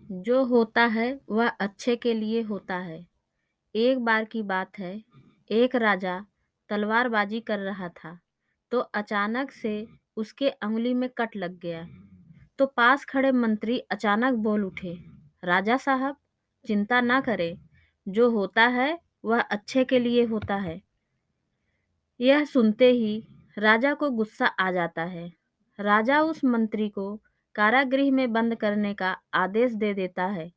जो होता है वह अच्छे के लिए होता है। एक बार की बात है, एक राजा तलवारबाजी कर रहा था, तो अचानक से उसके अंगुली में कट लग गया। तो पास खड़े मंत्री अचानक बोल उठे, राजा साहब, चिंता ना करें, जो होता है वह अच्छे के लिए होता है। यह सुनते ही राजा को गुस्सा आ जाता है। राजा उस मंत्री को कारागृह में बंद करने का आदेश दे देता है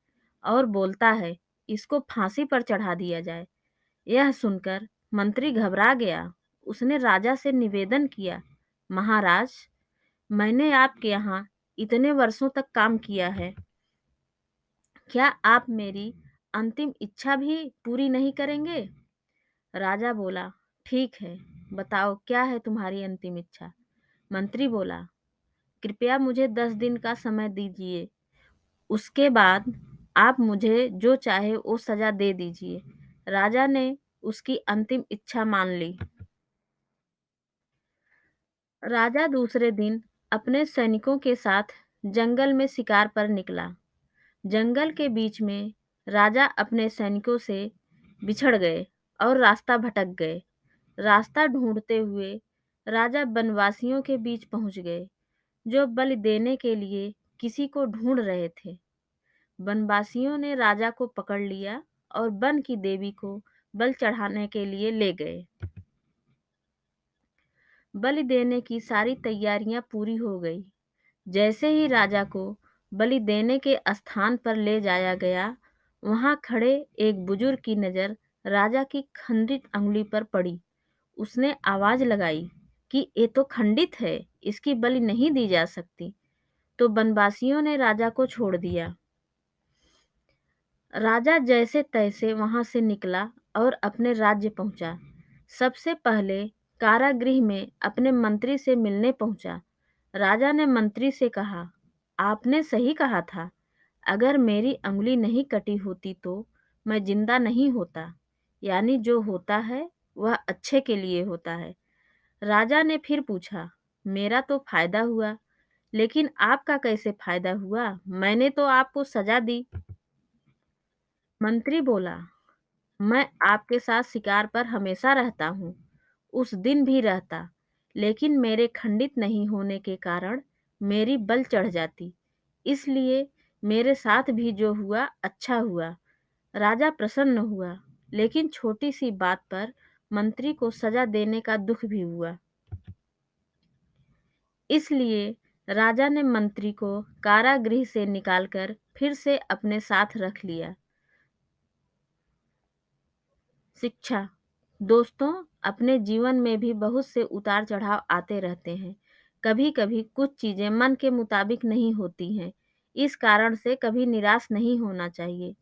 और बोलता है, इसको फांसी पर चढ़ा दिया जाए। यह सुनकर मंत्री घबरा गया। उसने राजा से निवेदन किया, महाराज, मैंने आपके यहाँ इतने वर्षों तक काम किया है, क्या आप मेरी अंतिम इच्छा भी पूरी नहीं करेंगे? राजा बोला, ठीक है, बताओ क्या है तुम्हारी अंतिम इच्छा? मंत्री बोला, कृपया मुझे 10 दिन का समय दीजिए, उसके बाद आप मुझे जो चाहे वो सजा दे दीजिए। राजा ने उसकी अंतिम इच्छा मान ली। राजा दूसरे दिन अपने सैनिकों के साथ जंगल में शिकार पर निकला। जंगल के बीच में राजा अपने सैनिकों से बिछड़ गए और रास्ता भटक गए। रास्ता ढूंढते हुए राजा वनवासियों के बीच पहुंच गए, जो बलि देने के लिए किसी को ढूंढ रहे थे। वनवासियों ने राजा को पकड़ लिया और वन की देवी को बलि चढ़ाने के लिए ले गए। बलि देने की सारी तैयारियां पूरी हो गई। जैसे ही राजा को बलि देने के स्थान पर ले जाया गया, वहां खड़े एक बुजुर्ग की नजर राजा की खंडित अंगुली पर पड़ी। उसने आवाज लगाई कि ये तो खंडित है, इसकी बलि नहीं दी जा सकती। तो वनवासियों ने राजा को छोड़ दिया। राजा जैसे तैसे वहां से निकला और अपने राज्य पहुंचा। सबसे पहले कारागृह में अपने मंत्री से मिलने पहुंचा। राजा ने मंत्री से कहा, आपने सही कहा था, अगर मेरी अंगुली नहीं कटी होती तो मैं जिंदा नहीं होता। यानी जो होता है वह अच्छे के लिए होता है। राजा ने फिर पूछा, मेरा तो फायदा हुआ, लेकिन आपका कैसे फायदा हुआ? मैंने तो आपको सजा दी। मंत्री बोला, मैं आपके साथ शिकार पर हमेशा रहता हूँ, उस दिन भी रहता, लेकिन मेरे खंडित नहीं होने के कारण मेरी बल चढ़ जाती, इसलिए मेरे साथ भी जो हुआ अच्छा हुआ। राजा प्रसन्न हुआ, लेकिन छोटी सी बात पर मंत्री को सजा देने का दुख भी हुआ। इसलिए राजा ने मंत्री को कारागृह से निकालकर फिर से अपने साथ रख लिया। शिक्षा। दोस्तों, अपने जीवन में भी बहुत से उतार चढ़ाव आते रहते हैं। कभी कभी कुछ चीजें मन के मुताबिक नहीं होती हैं। इस कारण से कभी निराश नहीं होना चाहिए।